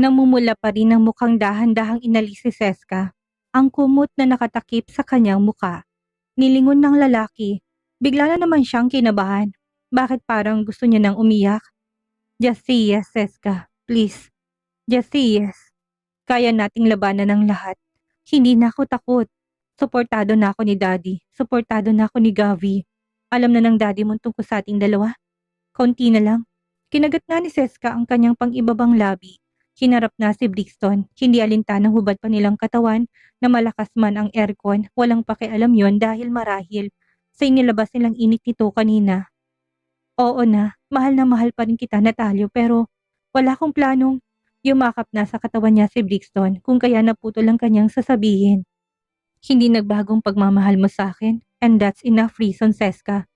Namumula pa rin ang mukhang dahan-dahang inalis si Seska. Ang kumot na nakatakip sa kanyang muka. Nilingon ng lalaki. Bigla na naman siyang kinabahan. Bakit parang gusto niya nang umiyak? Just say yes, Seska. Please. Just say yes. Kaya nating labanan ng lahat. Hindi na ako takot. Suportado na ako ni Daddy. Suportado na ako ni Gavi. Alam na ng Daddy mo tungkol sa ating dalawa? Kaunti na lang. Kinagat na ni Seska ang kanyang pang-ibabang labi. Hinarap na si Brixton. Hindi alintanang hubad pa nilang katawan na malakas man ang aircon. Walang pakialam yon dahil marahil sa inilabas nilang init nito kanina. Oo na mahal pa rin kita, Natalyo, pero wala akong planong. Yumakap na sa katawan niya si Brixton kung kaya naputol ang kanyang sasabihin. Hindi nagbagong pagmamahal mo sa akin, and that's enough reason, Seska.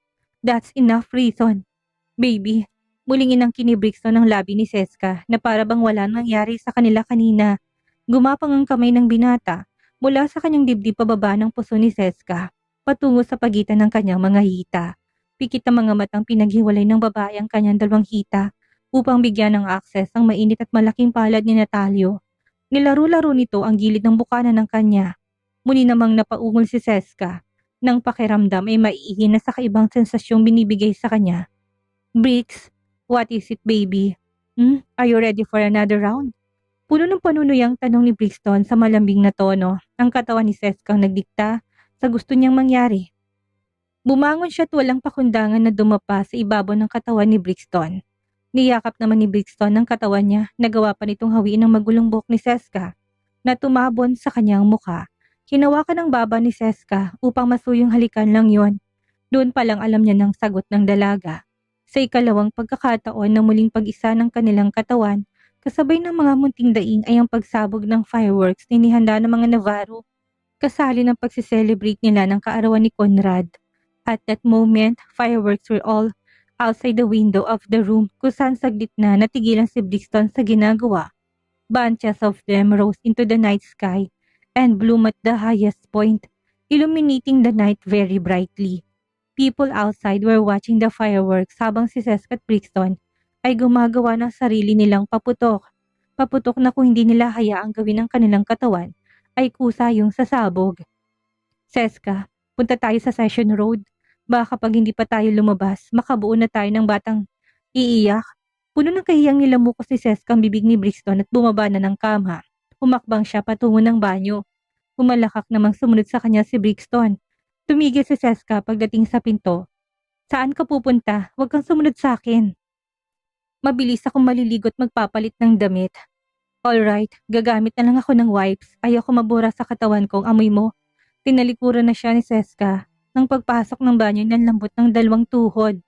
That's enough reason. Baby, muling inangkin ni Brixton ang labi ni Seska na para bang wala nangyari sa kanila kanina. Gumapang ang kamay ng binata mula sa kanyang dibdib pababa ng puso ni Seska patungo sa pagitan ng kanyang mga hita. Pikit ang mga matang pinaghiwalay ng babae ang kanyang dalawang hita upang bigyan ng akses ang mainit at malaking palad ni Natalyo. Nilaro-laro nito ang gilid ng bukana ng kanya. Muli namang napaungol si Seska nang pakiramdam ay maiihi na sa kaibang sensasyong binibigay sa kanya. Brix, what is it, baby? Are you ready for another round? Puno ng panunuyang tanong ni Brixton sa malambing na tono. Ang katawan ni Seska ang nagdikta sa gusto niyang mangyari. Bumangon siya at walang pakundangan na dumapa sa ibabaw ng katawan ni Brixton. Niyakap naman ni Brixton ang katawan niya, nagawa pa nitong hawiin ang magulong buhok ni Seska na tumabon sa kanyang muka. Hinawakan ng baba ni Seska upang masuyong halikan lang yon. Doon pa lang alam niya ng sagot ng dalaga. Sa ikalawang pagkakataon na muling pag-isa ng kanilang katawan, kasabay ng mga munting daing ay ang pagsabog ng fireworks na inihanda ng mga Navarro. Kasali ng pagsiselebrate nila ng kaarawan ni Conrad. At that moment, fireworks were all outside the window of the room kung saan saglit na natigilan si Brixton sa ginagawa. Bunches of them rose into the night sky and bloomed at the highest point, illuminating the night very brightly. People outside were watching the fireworks habang si Seska at Brixton ay gumagawa ng sarili nilang paputok. Paputok na kung hindi nila hayaang gawin ang kanilang katawan ay kusa yung sasabog. Seska, punta tayo sa Session Road. Baka kapag hindi pa tayo lumabas, makabuo na tayo ng batang iiyak. Puno ng kahiyang nilamuko si Seska ang bibig ni Brixton at bumaba na ng kama. Humakbang siya patungo ng banyo. Pumalakak namang sumunod sa kanya si Brixton. Tumigil si Seska pagdating sa pinto. Saan ka pupunta? Huwag kang sumunod sa akin. Mabilis akong maliligo at magpapalit ng damit. Alright, gagamit na lang ako ng wipes. Ayoko mabura sa katawan kong amoy mo. Tinalikuran na siya ni Seska. Nang pagpasok ng banyo ng lambot ng dalawang tuhod.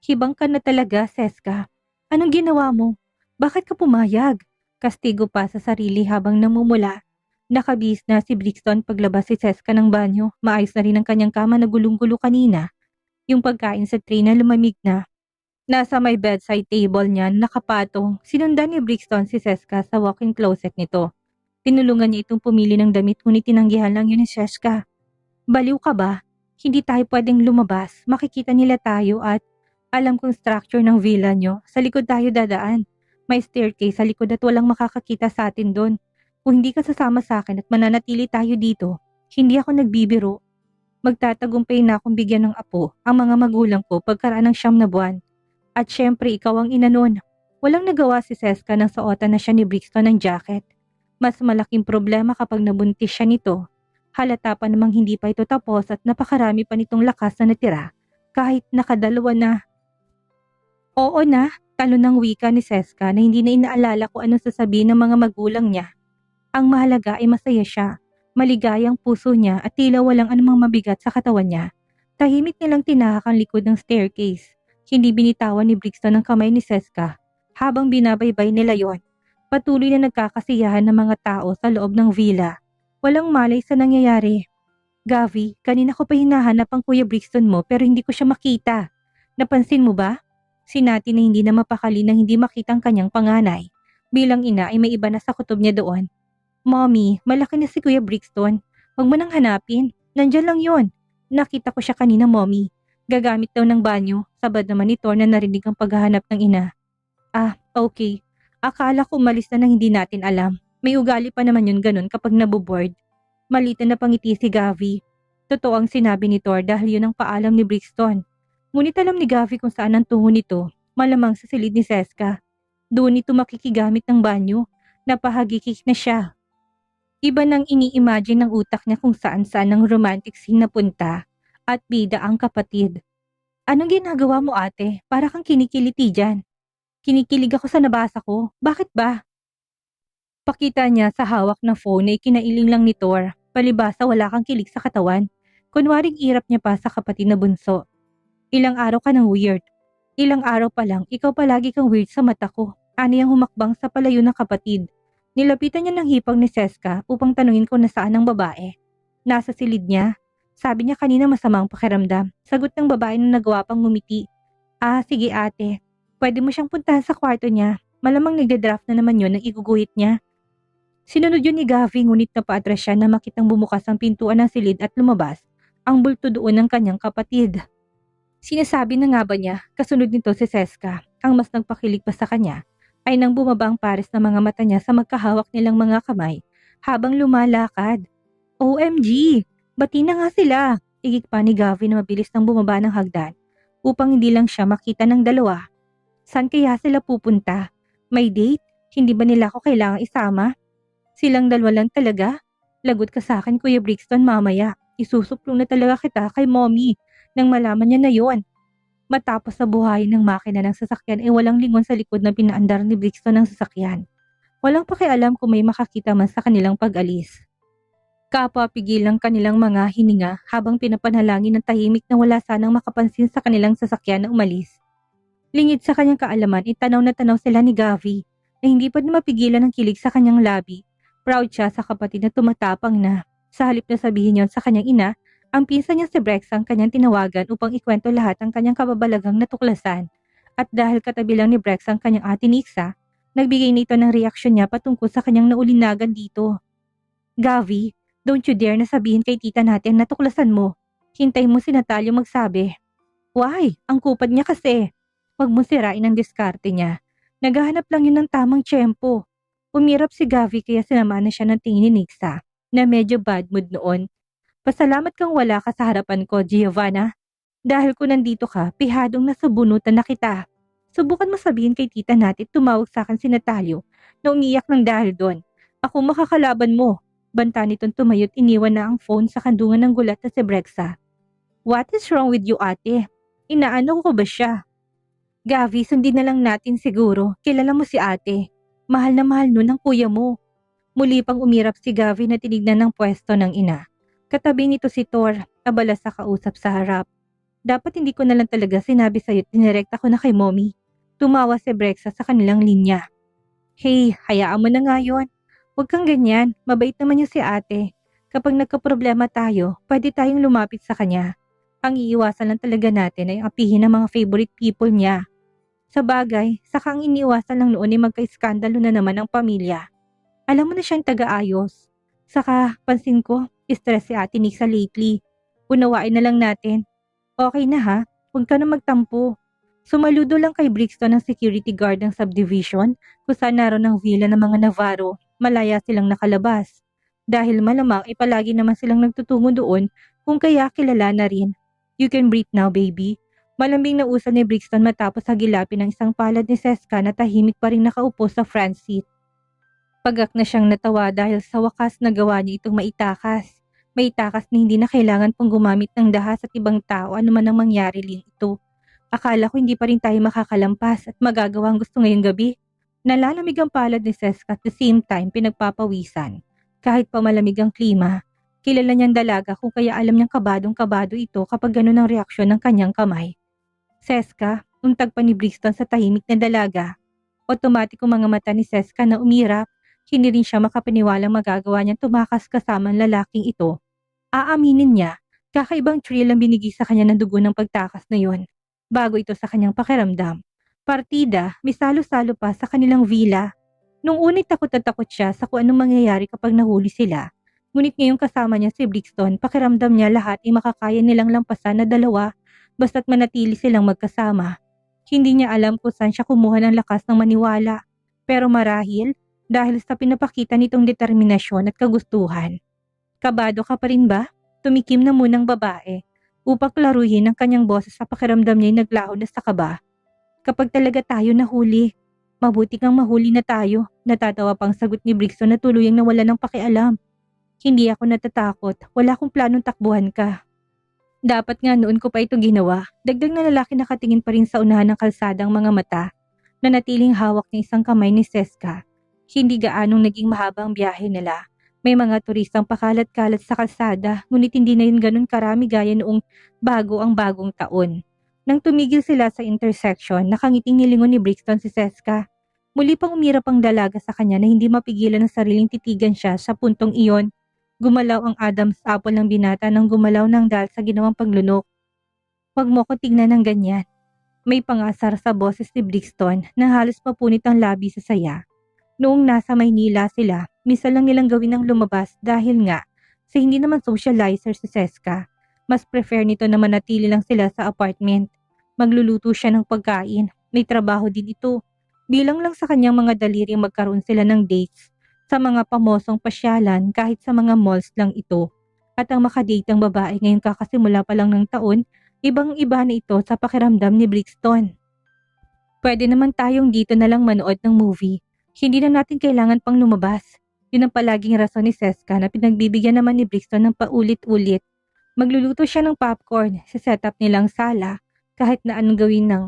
Hibang ka na talaga, Seska. Anong ginawa mo? Bakit ka pumayag? Kastigo pa sa sarili habang namumula. Nakabihis na si Brixton paglabas si Seska ng banyo. Maayos na rin ang kanyang kama na gulong-gulo kanina. Yung pagkain sa tray na lumamig na. Nasa may bedside table niya nakapatong. Sinundan ni Brixton si Seska sa walk-in closet nito. Tinulungan niya itong pumili ng damit ngunit tinanggihan lang yun ni Seska. Baliw ka ba? Hindi tayo pwedeng lumabas. Makikita nila tayo at alam kong structure ng villa nyo. Sa likod tayo dadaan. May staircase sa likod at walang makakakita sa atin doon. Kung hindi ka sasama sa akin at mananatili tayo dito, hindi ako nagbibiro. Magtatagumpay na akong bigyan ng apo ang mga magulang ko pagkaraan ng 9 na buwan. At syempre ikaw ang ina nun. Walang nagawa si Seska nang suotan na siya ni Brixton ng jacket. Mas malaking problema kapag nabuntis siya nito. Halata pa namang hindi pa ito tapos at napakarami pa nitong lakas na natira kahit nakadalawa na. Oo na, talo ng wika ni Seska na hindi na inaalala kung anong sasabihin ng mga magulang niya. Ang mahalaga ay masaya siya, maligayang puso niya at tila walang anumang mabigat sa katawan niya. Tahimik nilang tinahak ang likod ng staircase. Hindi binitawan ni Brixton ang kamay ni Seska habang binabaybay nila yon. Patuloy na nagkakasiyahan ng mga tao sa loob ng villa. Walang malay sa nangyayari. Gavi, kanina ko pa hinahanap ang Kuya Brixton mo pero hindi ko siya makita. Napansin mo ba? Sinati na hindi na mapakali nang hindi makita ang kanyang panganay. Bilang ina ay may iba na sa kutob niya doon. Mommy, malaki na si Kuya Brixton. Huwag mo nang hanapin. Nandyan lang yon. Nakita ko siya kanina, Mommy. Gagamit daw ng banyo. Sabad naman ni Thor na narinig ang paghahanap ng ina. Ah, okay. Akala ko umalis na nang hindi natin alam. May ugali pa naman yun ganun kapag naboboard. Malita na pangiti si Gavi. Totoo ang sinabi ni Thor dahil yun ang paalam ni Brixton. Ngunit alam ni Gavi kung saan ang tungo nito, malamang sa silid ni Seska. Doon ito makikigamit ng banyo, napahagikik na siya. Iba nang ini-imagine ng utak niya kung saan-saan ang romantic scene na punta at bida ang kapatid. Anong ginagawa mo ate? Para kang kinikiliti dyan. Kinikilig ako sa nabasa ko. Bakit ba? Pakita niya sa hawak na phone na ikinailing lang ni Thor. Palibasa wala kang kilig sa katawan. Kunwaring irap niya pa sa kapatid na bunso. Ilang araw ka ng weird. Ilang araw pa lang, ikaw palagi kang weird sa mata ko. Ani ang humakbang sa palayo ng kapatid. Nilapitan niya ng hipag ni Seska upang tanungin kung nasaan ang babae. Nasa silid niya. Sabi niya kanina masamang pakiramdam. Sagot ng babae na nagawa pang ngumiti. Ah, sige ate. Pwede mo siyang puntahan sa kwarto niya. Malamang nagde-draft na naman yun ng iguguhit niya. Sinunod yun ni Gavi ngunit napaatras siya na makitang bumukas ang pintuan ng silid at lumabas ang bulto doon ng kanyang kapatid. Sinasabi na nga ba niya, kasunod nito si Seska, ang mas nagpakilig pa sa kanya, ay nang bumaba ang pares ng mga mata niya sa magkahawak nilang mga kamay habang lumalakad. OMG! Bati na nga sila! Igik pa ni Gavi na mabilis nang bumaba ng hagdan upang hindi lang siya makita ng dalawa. Saan kaya sila pupunta? May date? Hindi ba nila ako kailangang isama? Silang dalawa lang talaga? Lagot ka sa akin Kuya Brixton mamaya. Isusuplong na talaga kita kay mommy nang malaman niya na yon. Matapos sa buhayin ng makina ng sasakyan ay walang lingon sa likod na pinaandar ni Brixton ng sasakyan. Walang pakialam kung may makakita man sa kanilang pag-alis. Kapwa pigil ang kanilang mga hininga habang pinapanalangin ng tahimik na wala sanang makapansin sa kanilang sasakyan na umalis. Lingid sa kanyang kaalaman, itanaw na tanaw sila ni Gavi na hindi pa din mapigilan ang kilig sa kanyang labi. Proud siya sa kapatid na tumatapang na. Sa halip na sabihin yon sa kanyang ina, ang pinsan niya si Brex ang kanyang tinawagan upang ikwento lahat ang kanyang kababalagang natuklasan. At dahil katabi lang ni Brex ang kanyang ate Nixa, nagbigay nito ng reaksyon niya patungkol sa kanyang naulinagan dito. Gavi, don't you dare na sabihin kay tita natin na tuklasan mo. Hintay mo si Natalio magsabi. Why? Ang kupad niya kasi. Huwag mo sirain ang diskarte niya. Naghahanap lang yun ng tamang tiyempo. Umirap si Gavi kaya sinama na siya ng tingin ni Nixa na medyo bad mood noon. Pasalamat kang wala ka sa harapan ko, Giovanna. Dahil kung nandito ka, pihadong nasubunutan na kita. Subukan mo sabihin kay tita natin tumawag sa akin si Natalio na umiyak ng dahil doon. Ako makakalaban mo. Banta nitong tumayot iniwan na ang phone sa kandungan ng gulat na si Brexa. What is wrong with you ate? Inaano ko ba siya? Gavi, sundin na lang natin siguro. Kilala mo si ate. Mahal na mahal nun ang kuya mo. Muli pang umirap si Gavi na tinignan ng pwesto ng ina. Katabi nito si Thor, abala sa kausap sa harap. Dapat hindi ko na lang talaga sinabi sa'yo at dinirekta ko na kay mommy. Tumawa si Brexa sa kanilang linya. Hey, hayaan mo na nga yun. Huwag kang ganyan, mabait naman niya si ate. Kapag nagkaproblema tayo, pwede tayong lumapit sa kanya. Ang iiwasan lang talaga natin ay apihin ng mga favorite people niya. Sa bagay, saka ang iniiwasan lang noon ay magka-iskandalo na naman ang pamilya. Alam mo na siyang taga-ayos. Saka, pansin ko, stress si ate Nixa lately. Unawain na lang natin. Okay na ha, huwag ka na magtampo. Sumaludo lang kay Brixton ang security guard ng subdivision kung saan naroon ang villa ng mga Navarro. Malaya silang nakalabas. Dahil malamang palagi naman silang nagtutungo doon kung kaya kilala na rin. You can breathe now baby. Malambing na usan ni Brixton matapos hagilapin ng isang palad ni Seska na tahimik pa rin nakaupo sa front seat. Pagak na siyang natawa dahil sa wakas nagawa niya itong maitakas. Maitakas na hindi na kailangan pang gumamit ng dahas at ibang tao anuman ang mangyari lang ito. Akala ko hindi pa rin tayo makakalampas at magagawa ang gusto ngayong gabi. Nalalamig ang palad ni Seska at the same time pinagpapawisan. Kahit pa malamig ang klima, kilala niyang dalaga kung kaya alam niyang kabadong-kabado ito kapag ganun ang reaksyon ng kanyang kamay. Seska, untag pa ni Brixton sa tahimik na dalaga. Otomatik ang mga mata ni Seska na umirap. Hindi rin siya makapaniwalang magagawa niyang tumakas kasama ang lalaking ito. Aaminin niya, kakaibang thrill ang binigay sa kanya ng dugo ng pagtakas na yon. Bago ito sa kanyang pakiramdam. Partida, may salo-salo pa sa kanilang villa. Nung una'y takot na takot siya sa kung anong mangyayari kapag nahuli sila. Ngunit ngayong kasama niya si Brixton, pakiramdam niya lahat ay makakaya nilang lampasan na dalawa basta't manatili silang magkasama. Hindi niya alam kung saan siya kumuha ng lakas ng maniwala. Pero marahil, dahil sa pinapakita nitong determinasyon at kagustuhan. Kabado ka pa rin ba? Tumikim na munang babae upang klaruhin ang kanyang boses sa pakiramdam niya'y naglaho na sa kaba. Kapag talaga tayo nahuli, mabuti kang mahuli na tayo, natatawa pang sagot ni Brixton na tuluyang nawala ng pakialam. Hindi ako natatakot, wala akong planong takbuhan ka. Dapat nga noon ko pa ito ginawa. Dagdag na lalaki nakatingin pa rin sa unahan ng kalsadang mga mata na natiling hawak ng isang kamay ni Seska. Hindi gaanong naging mahaba ang biyahe nila. May mga turistang pakalat-kalat sa kalsada, ngunit hindi na yun ganun karami gaya noong bago ang bagong taon. Nang tumigil sila sa intersection, nakangiting nilingon ni Brixton si Seska. Muli pang umirap ang dalaga sa kanya na hindi mapigilan ng sariling titigan siya sa puntong iyon. Gumalaw ang Adam's apple ng binata nang gumalaw ng dahil sa ginawang paglunok. Huwag mo ko tignan ng ganyan. May pangasar sa boses ni Brixton na halos mapunit ang labi sa saya. Noong nasa Maynila sila, misa lang nilang gawin ang lumabas dahil nga sa hindi naman socializer si Seska. Mas prefer nito na manatili lang sila sa apartment. Magluluto siya ng pagkain. May trabaho din ito. Bilang lang sa kanyang mga daliri magkaroon sila ng dates sa mga pamosong pasyalan kahit sa mga malls lang ito. At ang makadate ang babae ngayon kakasimula pa lang ng taon, ibang-iba na ito sa pakiramdam ni Brixton. Pwede naman tayong dito na lang manood ng movie. Hindi na natin kailangan pang lumabas. Yun ang palaging rason ni Seska na pinagbibigyan naman ni Brixton ng paulit-ulit. Magluluto siya ng popcorn sa setup nilang sala kahit na anong gawin ng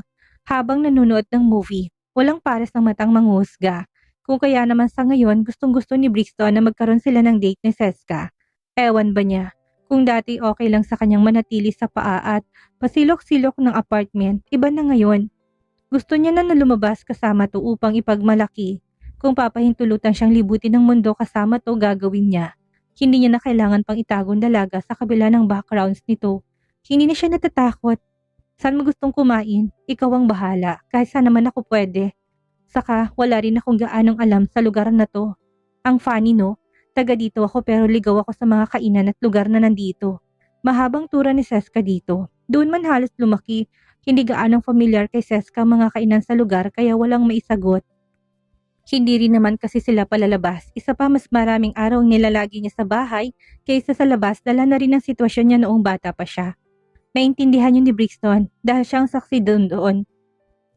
habang nanonood ng movie. Walang pares ng matang manghusga. Kung kaya naman sa ngayon gustong-gusto ni Brixton na magkaroon sila ng date ni Seska. Ewan ba niya, kung dati okay lang sa kanyang manatili sa paa at pasilok-silok ng apartment, iba na ngayon. Gusto niya na lumabas kasama to upang ipagmalaki. Kung papahintulutan siyang libutin ng mundo kasama to gagawin niya. Hindi niya na kailangan pang itagong dalaga sa kabila ng backgrounds nito. Hindi na siya natatakot. Saan mo gustong kumain? Ikaw ang bahala, kahit saan naman ako pwede. Saka wala rin akong gaanong alam sa lugar na to. Ang funny no, taga dito ako pero ligaw ako sa mga kainan at lugar na nandito. Mahabang tura ni Seska dito. Doon man halos lumaki, hindi gaanong familiar kay Seska mga kainan sa lugar kaya walang maisagot. Hindi rin naman kasi sila palalabas. Isa pa mas maraming araw nilalagi niya sa bahay kaysa sa labas dala na rin ang sitwasyon niya noong bata pa siya. Naintindihan yun ni Brixton dahil siyang saksi doon.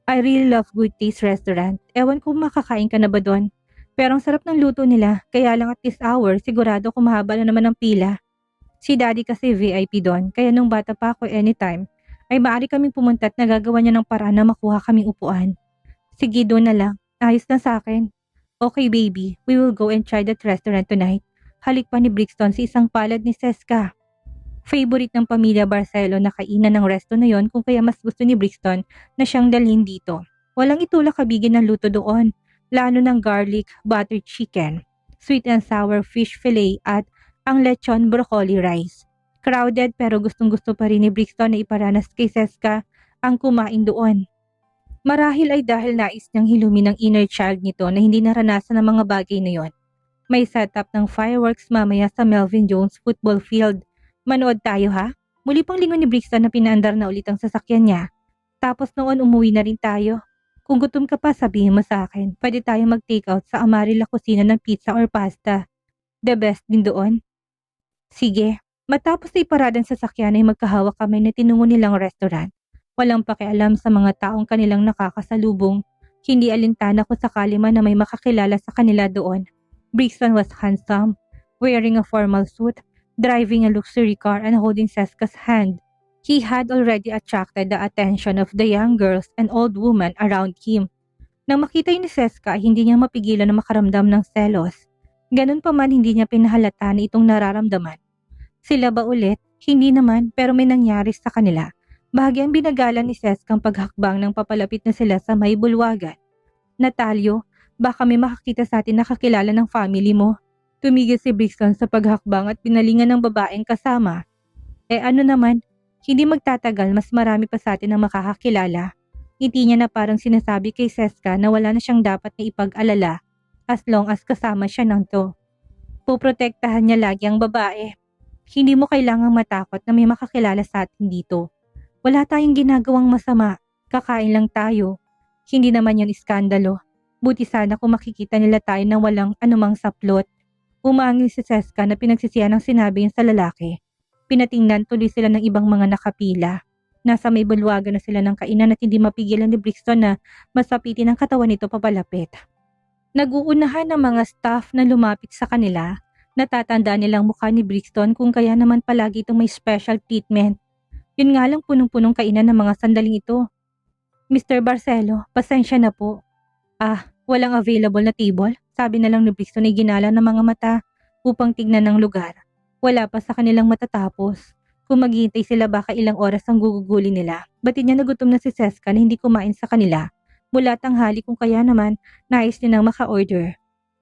I really love Good Taste Restaurant. Ewan kung makakain ka na ba doon. Pero ang sarap ng luto nila, kaya lang at this hour, sigurado kung mahaba na naman ang pila. Si Daddy kasi VIP doon, kaya nung bata pa ako anytime, ay maaari kaming pumunta at nagagawa niya ng paraan na makuha kaming upuan. Sige doon na lang, ayos na sa akin. Okay baby, we will go and try that restaurant tonight. Halik pa ni Brixton si isang palad ni Seska. Favorite ng pamilya Barcelo na kainan ng resto na yon kung kaya mas gusto ni Brixton na siyang dalhin dito. Walang itulak kabigin ng luto doon, lalo ng garlic butter chicken, sweet and sour fish fillet at ang lechon broccoli rice. Crowded pero gustong-gusto pa rin ni Brixton na iparanas kay Seska ang kumain doon. Marahil ay dahil nais niyang hilumin ang inner child nito na hindi naranasan ng mga bagay na yon. May setup ng fireworks mamaya sa Melvin Jones football field. Manood tayo ha? Muli pang lingon ni Brixton na pinaandar na ulit ang sasakyan niya. Tapos noon umuwi na rin tayo. Kung gutom ka pa sabihin mo sa akin, pwede tayo mag-take out sa Amarilla Kusina ng pizza or pasta. The best din doon. Sige. Matapos na iparada ang sasakyan ay magkahawak kami na tinungo nilang restaurant. Walang pakialam sa mga taong kanilang nakakasalubong. Hindi alintana kung sakali man na may makakilala sa kanila doon. Brixton was handsome, wearing a formal suit, driving a luxury car and holding Seska's hand. He had already attracted the attention of the young girls and old women around him. Nang makita ni Seska, hindi niya mapigilan na makaramdam ng selos. Ganun pa man hindi niya pinahalata na itong nararamdaman. Sila ba ulit? Hindi naman, pero may nangyari sa kanila. Bahagyang binagalan ni Seska ang paghakbang nang papalapit na sila sa may bulwagan. Natalyo, baka may makakita sa atin na kakilala ng family mo. Tumigil si Brixton sa paghakbang at pinalingan ng babaeng kasama. Ano naman, hindi magtatagal mas marami pa sa atin ang makakakilala. Ngiti niya na parang sinasabi kay Seska na wala na siyang dapat na ipag-alala as long as kasama siya ng to. Puprotektahan niya lagi ang babae. Hindi mo kailangang matakot na may makakilala sa atin dito. Wala tayong ginagawang masama, kakain lang tayo. Hindi naman yan iskandalo. Buti sana kung makikita nila tayo na walang anumang saplot. Umangin si Seska na pinagsisihan ng sinabi niya sa lalaki. Pinatingnan tuloy sila ng ibang mga nakapila. Nasa may bulwagan na sila ng kainan at hindi mapigilan ni Brixton na masapitin ang katawan nito papalapit. Nag-uunahan ng mga staff na lumapit sa kanila. Natatandaan nilang mukha ni Brixton kung kaya naman palagi itong may special treatment. Yun nga lang punong-punong kainan ng mga sandaling ito. Mr. Barcelo, pasensya na po. Walang available na table, sabi na lang ni Brixton ay ginala ng mga mata upang tignan ng lugar. Wala pa sa kanilang matatapos. Kung maghihintay sila baka ilang oras ang guguguli nila. Batid niya nagutom na si Seska na hindi kumain sa kanila. Mula tanghali kung kaya naman nais niya nang maka-order.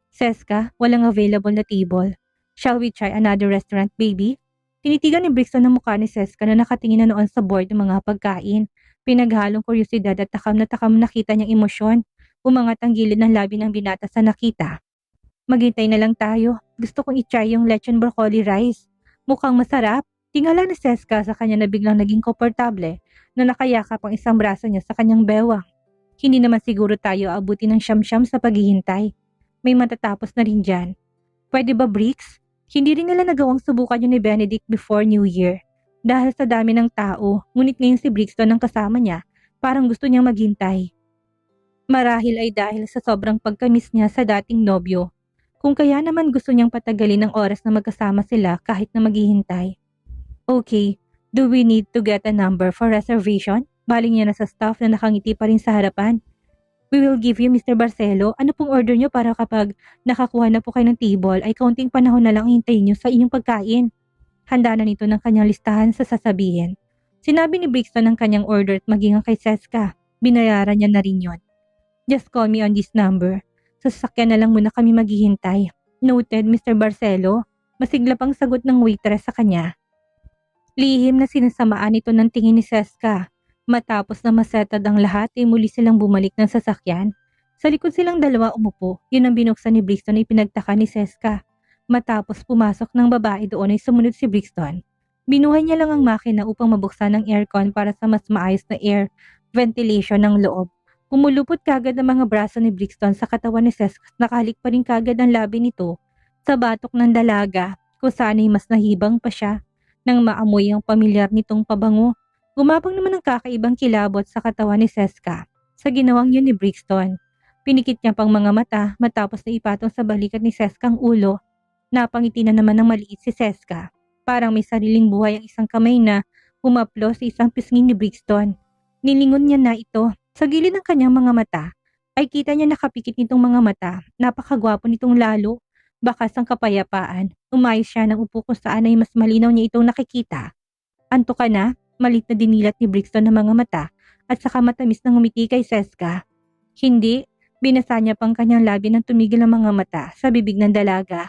Seska, walang available na table. Shall we try another restaurant, baby? Tinitigan ni Brixton ang mukha ni Seska na nakatingin na noon sa board ng mga pagkain. Pinaghalong kuryosidad at takam na nakita niyang emosyon. Umangat ang gilid ng labi ng binata sa nakita. Maghintay na lang tayo. Gusto kong i-try yung lechon broccoli rice. Mukhang masarap. Tingala ni Seska sa kanya na biglang naging komportable na nakayakap ang isang braso niya sa kanyang bewang. Hindi naman siguro tayo aabuti ng siyam-siyam sa paghihintay. May matatapos na rin dyan. Pwede ba, Brix? Hindi rin nila nagawang subukan yun ni Benedict before New Year. Dahil sa dami ng tao, ngunit ngayon si Brixton ang kasama niya, parang gusto niyang maghintay. Marahil ay dahil sa sobrang pagkamis niya sa dating nobyo. Kung kaya naman gusto niyang patagalin ang oras na magkasama sila kahit na maghihintay. Okay, do we need to get a number for reservation? Baling niya na sa staff na nakangiti pa rin sa harapan. We will give you, Mr. Barcelo. Ano pong order niyo para kapag nakakuha na po kayo ng table ay kaunting panahon na lang hintayin niyo sa inyong pagkain? Handa na nito ng kanyang listahan sa sasabihin. Sinabi ni Brixton ang kanyang order at maging ang kay Seska. Binayaran niya na rin yon. Just call me on this number. Sa sasakyan na lang muna kami maghihintay. Noted, Mr. Barcelo. Masigla pang sagot ng waitress sa kanya. Lihim na sinasamaan ito ng tingin ni Seska. Matapos na masetad ang lahat ay muli silang bumalik ng sasakyan. Sa likod silang dalawa umupo. Yun ang binuksan ni Brixton ay pinagtaka ni Seska. Matapos pumasok ng babae doon ay sumunod si Brixton. Binuhay niya lang ang makina upang mabuksan ang aircon para sa mas maayos na air ventilation ng loob. Pumulupot kagad ang mga braso ni Brixton sa katawan ni Seska at nakahalik pa rin kagad ang labi nito sa batok ng dalaga kung saan ay mas nahibang pa siya nang maamoy ang pamilyar nitong pabango. Gumapang naman ang kakaibang kilabot sa katawan ni Seska sa ginawang yun ni Brixton. Pinikit niya pang mga mata matapos na ipatong sa balikat ni Seska ang ulo. Napangiti na naman ng maliit si Seska. Parang may sariling buhay ang isang kamay na humaplo sa isang pisngi ni Brixton. Nilingon niya na ito. Sa gilid ng kanyang mga mata, ay kita niya nakapikit nitong mga mata. Napakagwapo nitong lalo. Bakas ang kapayapaan. Umayos siya ng upo kung saan ay mas malinaw niya itong nakikita. Anto ka na? Malit na dinilat ni Brixton ng mga mata at saka matamis na ngumiti kay Seska. Hindi. Binasa niya pang kanyang labi nang tumigil ang mga mata sa bibig ng dalaga.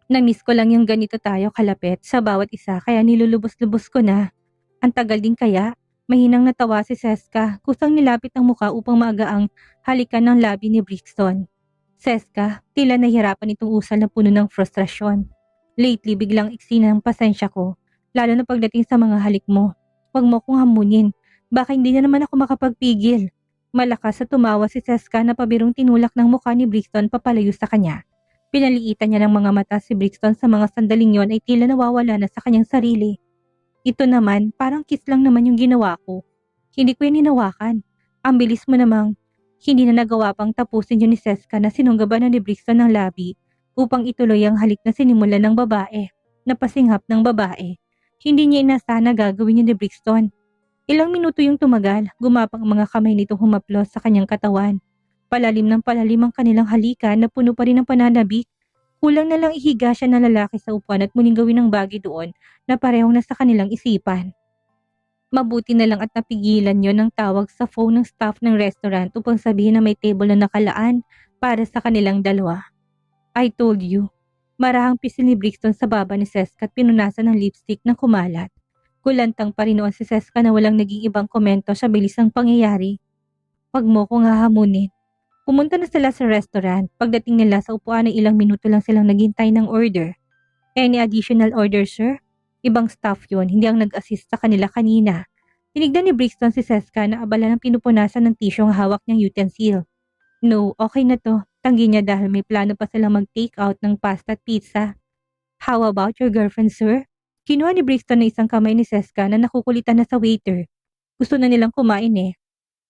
Namiss ko lang yung ganito tayo kalapit sa bawat isa kaya nilulubos-lubos ko na. Ang tagal din kaya. Mahinang natawa si Seska, kusang nilapit ang muka upang maaga ang halikan ng labi ni Brixton. Seska, tila nahihirapan itong usal na puno ng frustrasyon. Lately, biglang iksi na ang pasensya ko, lalo na pagdating sa mga halik mo. Huwag mo kong hamunin, baka hindi na naman ako makapagpigil. Malakas sa tumawa si Seska na pabirong tinulak ng mukha ni Brixton papalayo sa kanya. Pinaliitan niya ng mga mata si Brixton sa mga sandaling yon ay tila nawawala na sa kanyang sarili. Ito naman, parang kiss lang naman yung ginawa ko. Hindi ko yan hinawakan. Ang bilis mo namang, hindi na nagawa pang tapusin yun ni Seska na sinunggaban na ni Brixton ng labi upang ituloy ang halik na sinimulan ng babae, napasinghap ng babae. Hindi niya inasahan na gagawin yun ni Brixton. Ilang minuto yung tumagal, gumapang ang mga kamay nitong humaplos sa kanyang katawan. Palalim ng palalim ang kanilang halikan na puno pa rin ng pananabik. Kulang na lang ihiga siya ng lalaki sa upuan at muling gawin ang bagay doon na parehong nasa kanilang isipan. Mabuti na lang at napigilan yon ng tawag sa phone ng staff ng restaurant upang sabihin na may table na nakalaan para sa kanilang dalawa. I told you. Marahang pisil ni Brixton sa baba ni Seska at pinunasan ng lipstick na kumalat. Kulantang pa rin noon si Seska na walang naging ibang komento sa bilis ng pangyayari. Huwag mo kong hahamunin. Pumunta na sila sa restaurant. Pagdating nila sa upuan ay ilang minuto lang silang naghintay ng order. Any additional order, sir? Ibang staff yon, hindi ang nag-assist sa kanila kanina. Tinignan ni Brixton si Seska na abala ng pinupunasan ng tissue ang hawak niyang utensil. No, okay na to. Tanggi niya dahil may plano pa silang mag-take out ng pasta at pizza. How about your girlfriend, sir? Kinuha ni Brixton ng isang kamay ni Seska na nakukulitan na sa waiter. Gusto na nilang kumain eh.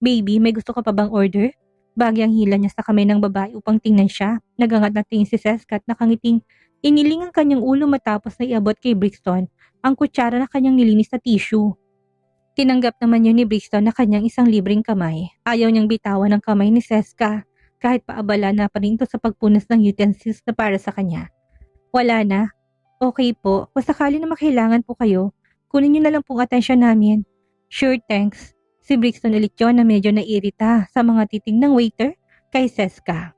Baby, may gusto ka pa bang order? Bagyang hila niya sa kamay ng babae upang tingnan siya. Nagangat na tingin si Seska at nakangiting iniling ang kanyang ulo matapos na iabot kay Brixton ang kutsara na kanyang nilinis sa tissue. Tinanggap naman yun ni Brixton na kanyang isang libreng kamay. Ayaw niyang bitawan ng kamay ni Seska kahit paabala na pa rin ito sa pagpunas ng utensils na para sa kanya. Wala na. Okay po, kung sakali na makailangan po kayo, kunin niyo na lang pong atensyon namin. Sure, thanks. Si Brixton ulit yun na medyo nairita sa mga titing ng waiter kay Seska.